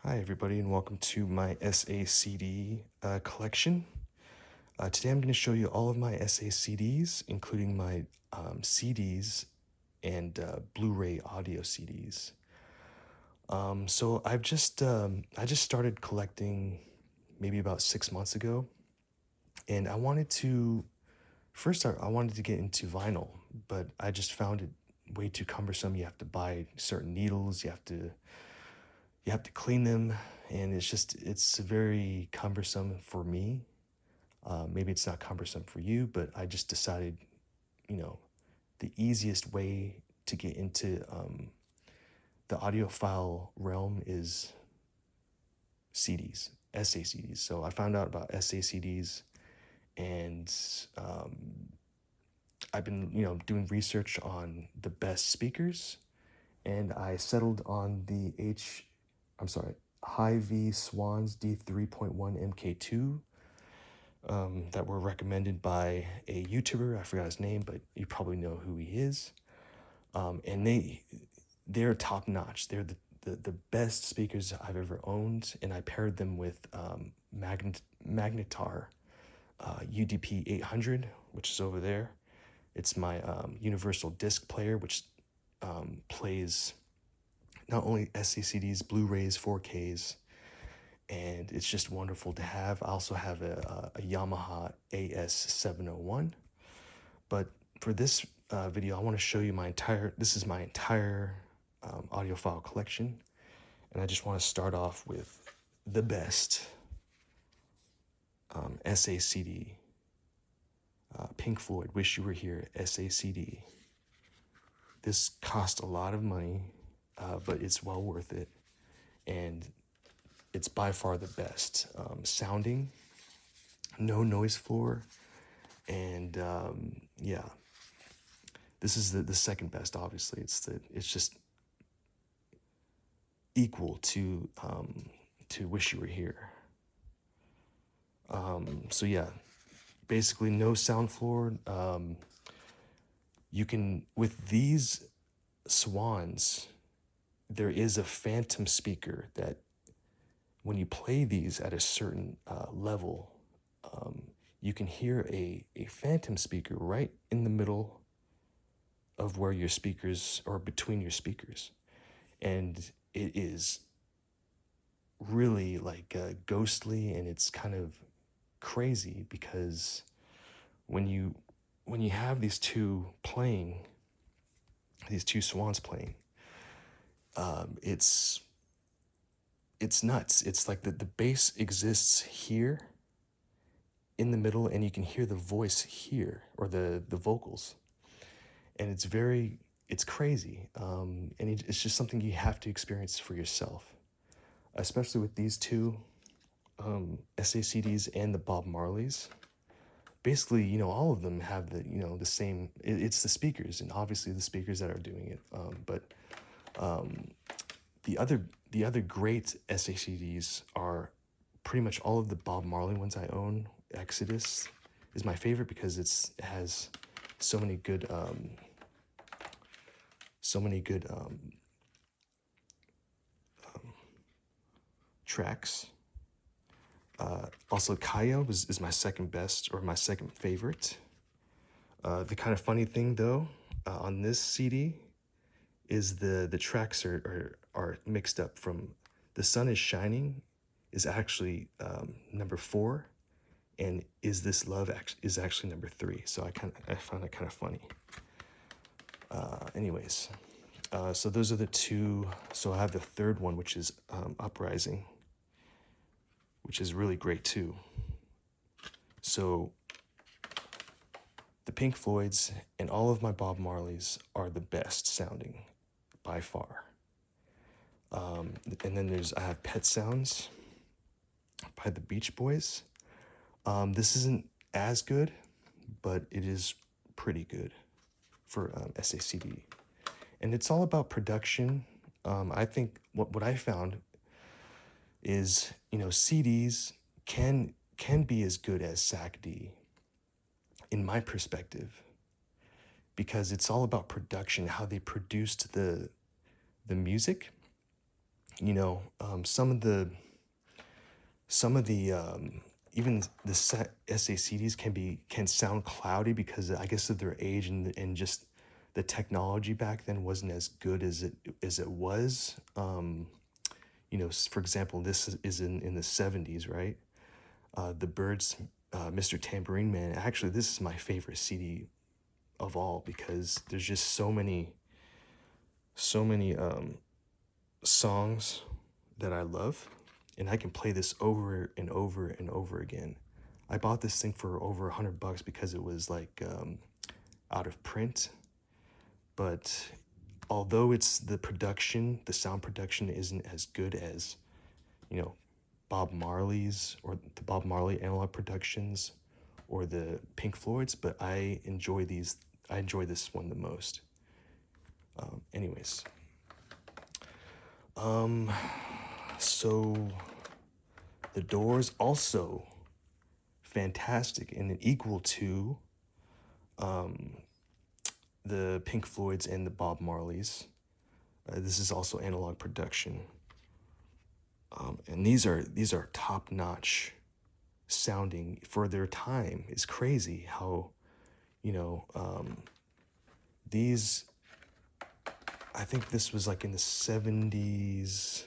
Hi, everybody, and welcome to my SACD collection. Today I'm going to show you all of my SACDs, including my CDs and Blu-ray audio CDs. So I just started collecting maybe about 6 months ago, and I wanted to first I wanted to get into vinyl, but I just found it way too cumbersome. You have to buy certain needles, you have to clean them, and it's very cumbersome for me. Maybe it's not cumbersome for you, but I just decided, you know, the easiest way to get into the audiophile realm is CDs, SACDs. So I found out about SACDs, and um, I've been, doing research on the best speakers, and I settled on the Hy-V Swans D3.1 MK2 that were recommended by a YouTuber. I forgot his name, but you probably know who he is. And they're top notch. They're the best speakers I've ever owned, and I paired them with Magnetar UDP 800, which is over there. It's my universal disc player, which plays not only SACDs, Blu-rays, 4Ks, and it's just wonderful to have. I also have a Yamaha AS701, but for this video, I want to show you this is my entire audiophile collection, and I just want to start off with the best SACD, Pink Floyd, Wish You Were Here, SACD. This cost a lot of money, but it's well worth it, and it's by far the best sounding, no noise floor, and yeah, this is the second best. Obviously, it's just equal to Wish You Were Here. So yeah, basically no sound floor. You can, with these Swans, there is a phantom speaker that when you play these at a certain level, you can hear a phantom speaker right in the middle of where your speakers, or between your speakers. And it is really like ghostly, and it's kind of crazy because when you have these two swans playing, it's nuts. It's like the bass exists here in the middle, and you can hear the voice here, or the vocals, and it's crazy. And it's just something you have to experience for yourself, especially with these two SACDs and the Bob Marleys. Basically, all of them have the same. It's the speakers, and obviously the speakers that are doing it. But the other great SACDs are pretty much all of the Bob Marley ones I own. Exodus is my favorite because it has so many good tracks. Also, Quadio is my second best, or my second favorite. The kind of funny thing though, on this CD is the tracks are mixed up. From The Sun Is Shining is actually number 4, and Is This Love is actually number 3. So I found it kind of funny. Anyways, so those are the two. So I have the third one, which is Uprising, which is really great too. So the Pink Floyds and all of my Bob Marleys are the best sounding by far. And then I have Pet Sounds by the Beach Boys. This isn't as good, but it is pretty good for SACD. And it's all about production. I think what I found is, CDs can be as good as SACD, in my perspective, because it's all about production, how they produced the music. some of the even the SACDs can sound cloudy because I guess of their age and just the technology back then wasn't as good as it was. For example, this is in the 70s, right? The Byrds, Mr. Tambourine Man. Actually, this is my favorite CD of all because there's just so many songs that I love, and I can play this over and over and over again. I bought this thing for over $100 because it was like out of print, but although the sound production isn't as good as, you know, Bob Marley's or the Bob Marley analog productions or the Pink Floyd's, but I enjoy this one the most. Anyways, so the Doors also fantastic and equal to the Pink Floyd's and the Bob Marley's. This is also analog production, and these are top notch sounding for their time. It's crazy how these. I think this was like in the 70s.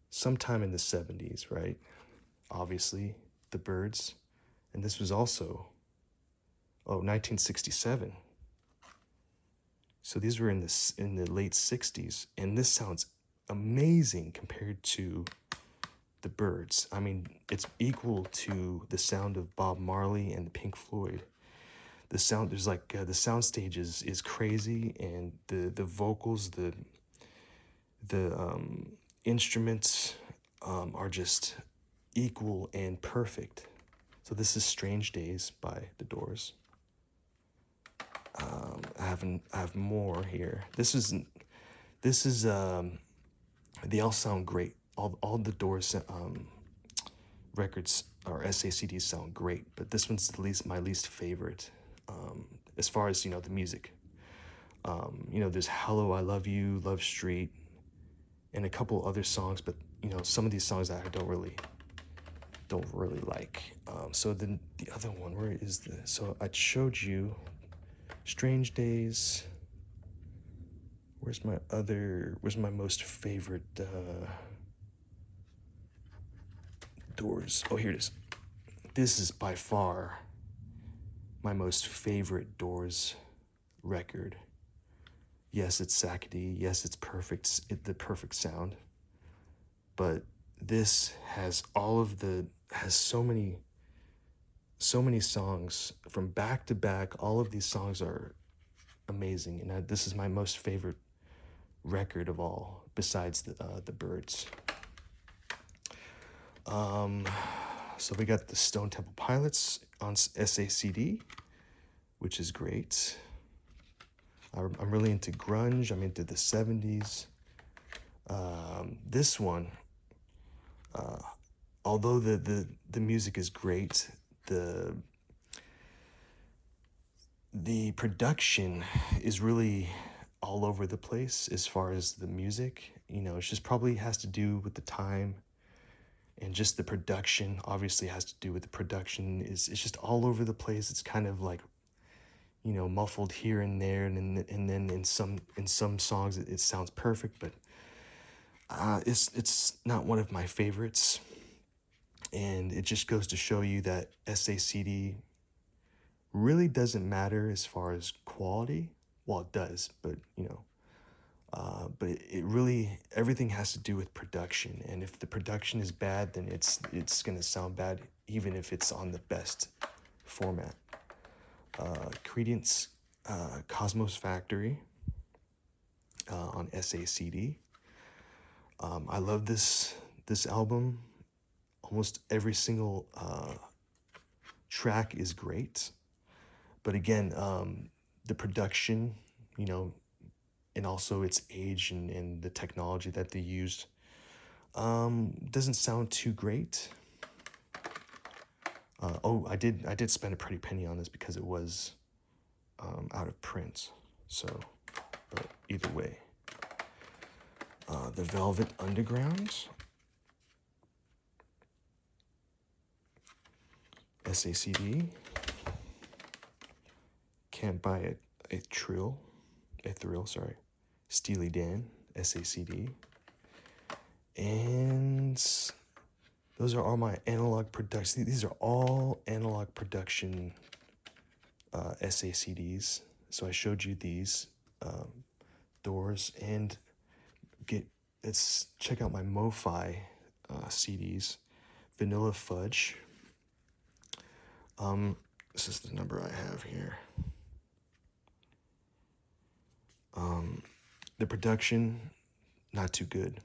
Sometime in the 70s, right? Obviously, the Byrds. And this was also, 1967. So these were in the late 60s. And this sounds amazing compared to the Byrds. I mean, it's equal to the sound of Bob Marley and the Pink Floyd. The sound, there's like, the sound stage is crazy, and the vocals, the instruments are just equal and perfect. So this is "Strange Days" by The Doors. I have more here. This is they all sound great. All the Doors records or SACDs sound great, but this one's my least favorite. As far as the music, there's "Hello, I Love You," "Love Street," and a couple other songs, but some of these songs I don't really like. So then the other one, where is this? So I showed you "Strange Days." Where's my most favorite Doors? Oh, here it is. This is by far my most favorite Doors record. Yes, it's SACD. Yes, it's perfect. The perfect sound. But this has so many songs from back to back. All of these songs are amazing, and this is my most favorite record of all, besides the Byrds. So we got the Stone Temple Pilots on SACD, which is great. I'm really into grunge. I'm into the 70s. This one, although the music is great, the production is really all over the place as far as the music. It's just probably has to do with the time, and just the production obviously has to do with the production. It's just all over the place. It's kind of like muffled here and there, and then in some songs it sounds perfect, but it's not one of my favorites. And it just goes to show you that SACD really doesn't matter as far as quality. Well, it does, but it really, everything has to do with production. And if the production is bad, then it's gonna sound bad even if it's on the best format. Credence, Cosmos Factory on SACD. I love this album. Almost every single track is great, but again, the production, and also its age and the technology that they used, doesn't sound too great. I did spend a pretty penny on this because it was out of print. So but either way. The Velvet Underground, SACD, Can't Buy a Thrill, sorry, Steely Dan, SACD, and those are all my analog production. These are all analog production SACDs. So I showed you these doors, and let's check out my MoFi CDs. Vanilla Fudge. This is the number I have here. The production, not too good,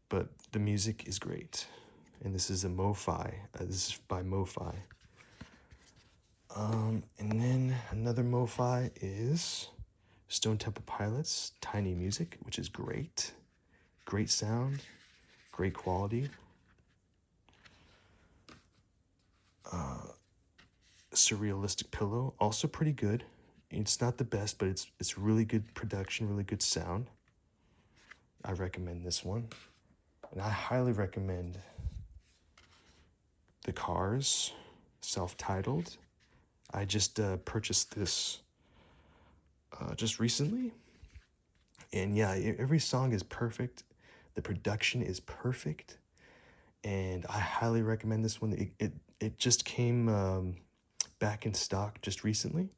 but the music is great. And this is a MoFi. This is by MoFi. And then another MoFi is Stone Temple Pilots, Tiny Music, which is great. Great sound, great quality. Surrealistic Pillow, also pretty good. It's not the best, but it's really good production, really good sound. I recommend this one. And I highly recommend The Cars, self-titled. I just purchased this just recently. And yeah, every song is perfect. The production is perfect. And I highly recommend this one. It just came back in stock just recently.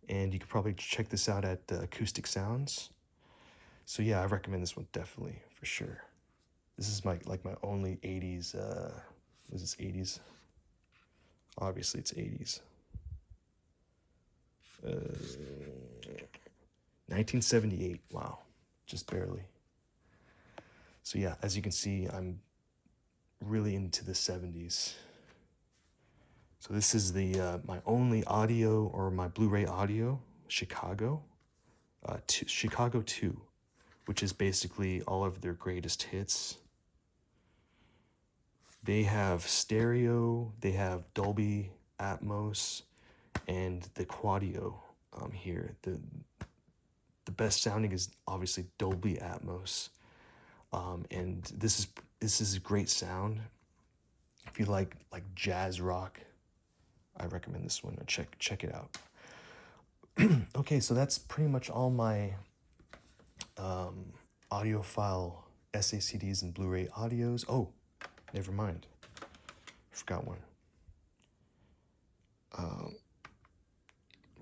And you could probably check this out at Acoustic Sounds. So yeah, I recommend this one definitely, for sure. This is my only 80s, was this 80s? Obviously it's 80s. 1978, wow, just barely. So yeah, as you can see, I'm really into the 70s. So this is the my only audio, or my Blu-ray audio, Chicago 2, which is basically all of their greatest hits. They have stereo, they have Dolby Atmos, and the Quadio here. The best sounding is obviously Dolby Atmos, and this is a great sound. If you like jazz rock, I recommend this one. Check it out. Okay, so that's pretty much all my audiophile SACDs and Blu-ray audios. Oh, never mind. I forgot one.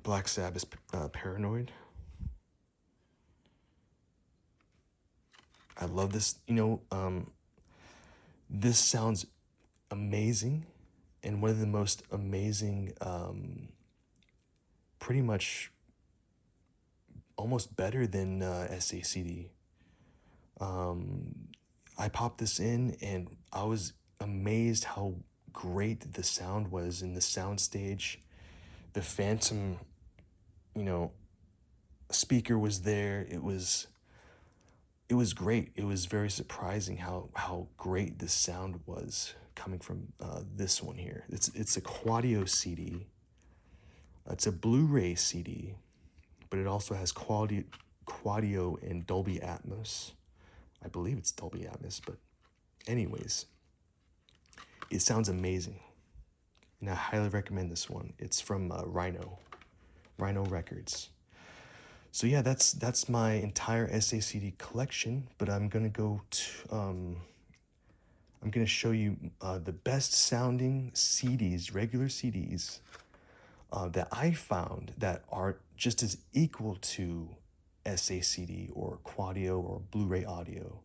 Black Sabbath, Paranoid. I love this. This sounds amazing, and one of the most amazing, pretty much almost better than SACD. I popped this in, and I was amazed how great the sound was in the soundstage. The Phantom, speaker was there. It was great. It was very surprising how great the sound was coming from this one here. It's a Quadio CD. It's a Blu-ray CD, but it also has Quadio and Dolby Atmos. I believe it's Dolby Atmos, but anyways, it sounds amazing, and I highly recommend this one. It's from Rhino Records. So yeah, that's my entire SACD collection. But I'm gonna show you the best sounding CDs, regular CDs, that I found that are just as equal to SACD or Quadio or Blu-ray audio.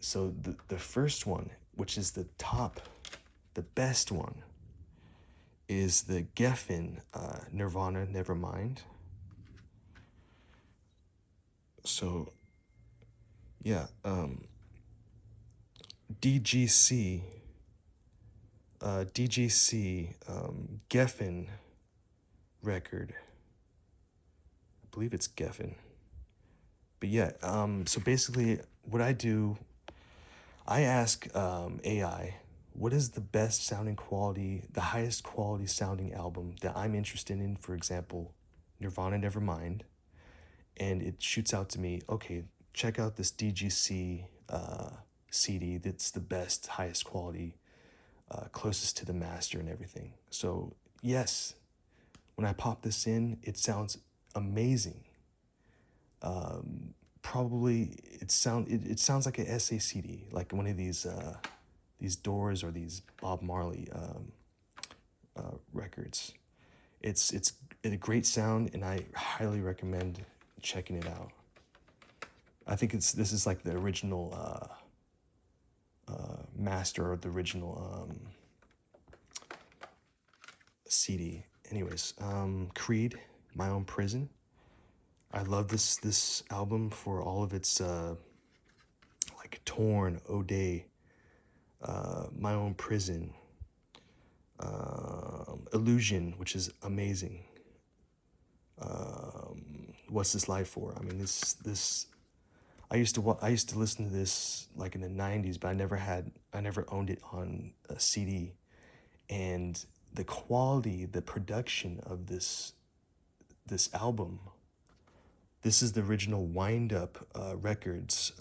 So the first one, which is the best one, is the Geffen Nirvana Nevermind. So yeah, DGC Geffen record. I believe it's Geffen. But yeah, so basically what I do, I ask AI, what is the best sounding quality, the highest quality sounding album that I'm interested in? For example, Nirvana Nevermind. and it shoots out to me, okay, check out this DGC CD. That's the best, highest quality, closest to the master and everything. So yes, when I pop this in, it sounds amazing. Probably it sounds like a SACD, like one of these Doors or these Bob Marley records. It's a great sound, and I highly recommend checking it out. I think this is like the original master, or the original CD. Anyways, Creed, My Own Prison. I love this album for all of its like Torn, O'Day, My Own Prison, Illusion, which is amazing. What's This Life For? I mean, this I used to listen to this like in the 90s, but I never owned it on a CD. And the quality, the production of this album, this is the original Wind Up Records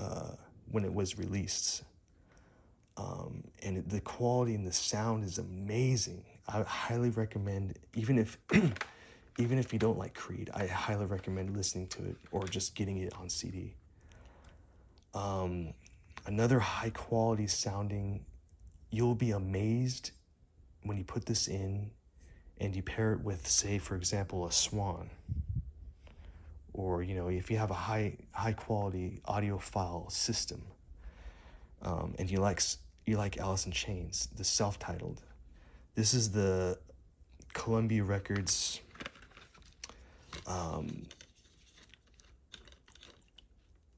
when it was released. And the quality and the sound is amazing. I highly recommend, even if even if you don't like Creed, I highly recommend listening to it or just getting it on CD. Another high quality sounding, you'll be amazed when you put this in and you pair it with, say, for example, a Swan. Or, you know, if you have a high quality audiophile system, and you like Alice in Chains, the self-titled. This is the Columbia Records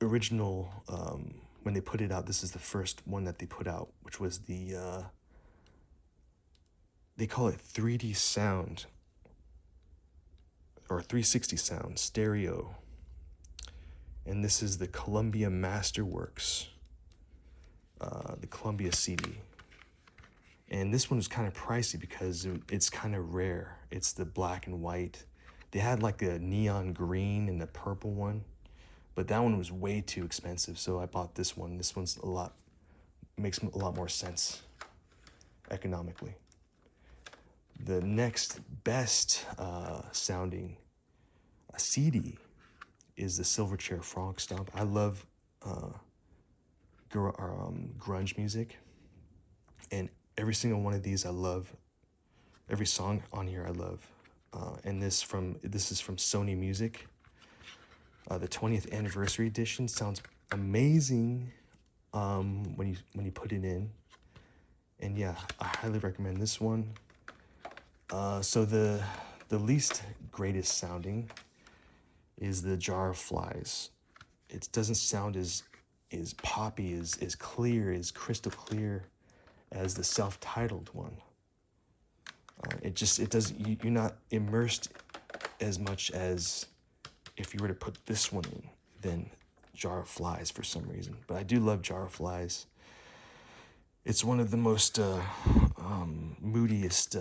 original, when they put it out. This is the first one that they put out, which was the they call it 3D sound, or 360 sound stereo. And this is the Columbia Masterworks, the Columbia CD. And this one was kind of pricey because it's kind of rare. It's the black and white. They had like a neon green and the purple one, but that one was way too expensive. So I bought this one. This one's makes a lot more sense economically. The next best sounding CD is the Silverchair Frog Stomp. I love grunge music, and every single one of these I love. Every song on here I love. And this is from Sony Music. The 20th anniversary edition sounds amazing when you put it in. And yeah, I highly recommend this one. So the least greatest sounding is the Jar of Flies. It doesn't sound as poppy, as clear, as crystal clear as the self-titled one. You're not immersed as much as if you were to put this one in than Jar of Flies for some reason. But I do love Jar of Flies. It's one of the most moodiest,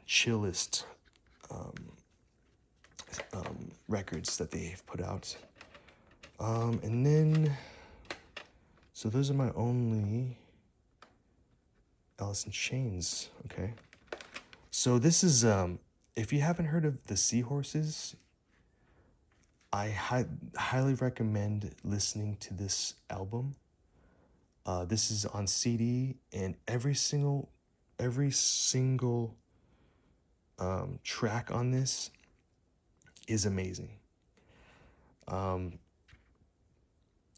chillest records that they've put out. And then, so those are my only Alice in Chains. Okay. So this is, if you haven't heard of the Seahorses, I highly recommend listening to this album. This is on CD, and every single track on this is amazing.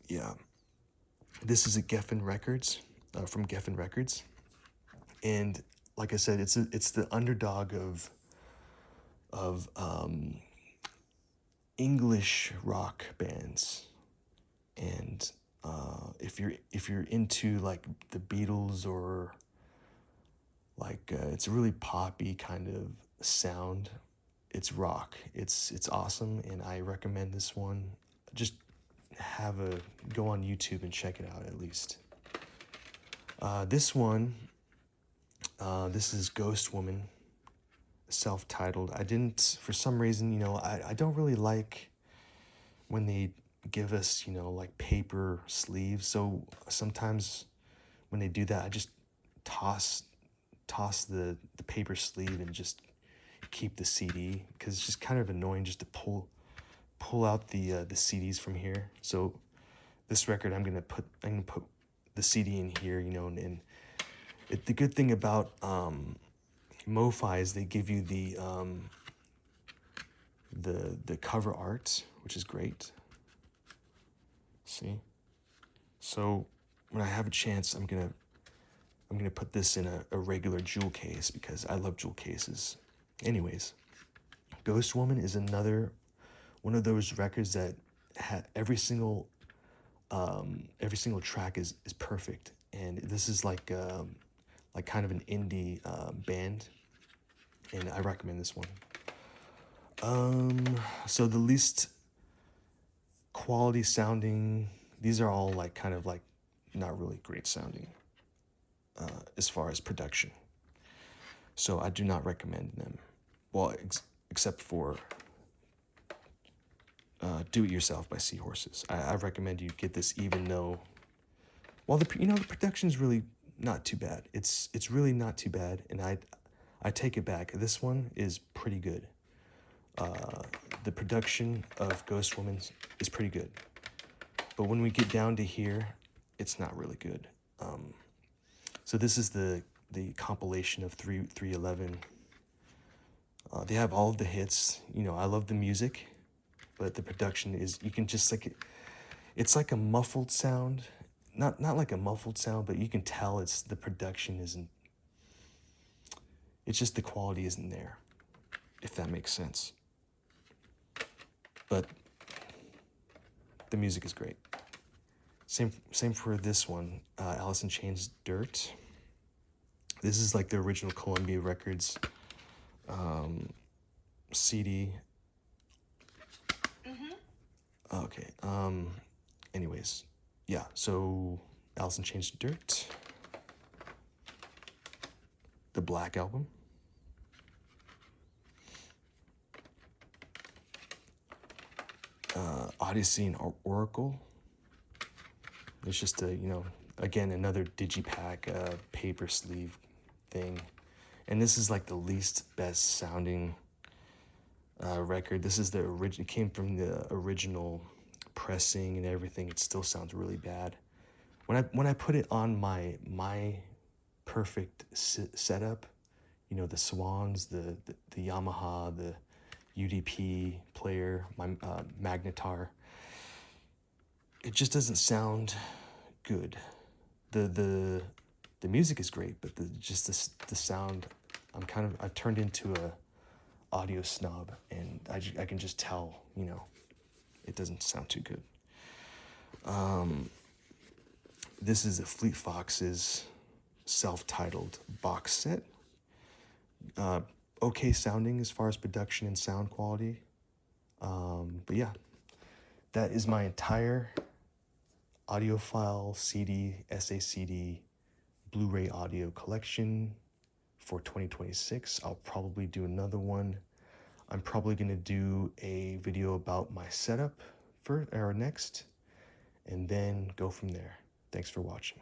Yeah, this is a Geffen Records, from Geffen Records, and like I said, it's the underdog of English rock bands. And if you're into like the Beatles, or like it's a really poppy kind of sound, it's rock. It's awesome, and I recommend this one. Just go on YouTube and check it out at least. This one, this is Ghost Woman, self-titled. I didn't, for some reason, I don't really like when they give us, you know, like paper sleeves. So sometimes when they do that, I just toss the paper sleeve and just keep the CD, because it's just kind of annoying just to pull out the CDs from here. So this record, I'm gonna put the CD in here, you know, and the good thing about MoFi is they give you the cover art, which is great. See, so when I have a chance, I'm gonna put this in a regular jewel case because I love jewel cases. Anyways, Ghost Woman is another one of those records that every single track is perfect, and this is like kind of an indie band, and I recommend this one. So the least quality sounding, these are all like kind of like not really great sounding as far as production. So I do not recommend them. Well, except for Do It Yourself by Seahorses. I recommend you get this, even though, well, the production is really not too bad. It's really not too bad, and I take it back. This one is pretty good. The production of Ghost Woman is pretty good, but when we get down to here, it's not really good. So this is the compilation of 311. They have all of the hits. You know, I love the music, but the production is, you can just like it's like a muffled sound. Not like a muffled sound, but you can tell it's the production isn't. It's just the quality isn't there, if that makes sense. But the music is great. Same for this one, Alice in Chains' Dirt. This is like the original Columbia Records CD. Okay. Anyways, yeah. So Alice in Chains' Dirt, the Black Album. Odyssey and Oracle. It's just a, you know, again, another digipack paper sleeve thing. And this is like the least best sounding record. This is the original, it came from the original pressing and everything. It still sounds really bad. When I put it on my perfect setup, you know, the Swans, the Yamaha, the UDP player, my Magnetar, it just doesn't sound good. The music is great, but the sound, I've turned into a audio snob, and I can just tell, you know, it doesn't sound too good. This is the Fleet Foxes self-titled box set. Okay sounding as far as production and sound quality. But yeah, that is my entire Audiophile CD, SACD, Blu-ray audio collection for 2026. I'll probably do another one. I'm probably going to do a video about my setup next, and then go from there. Thanks for watching.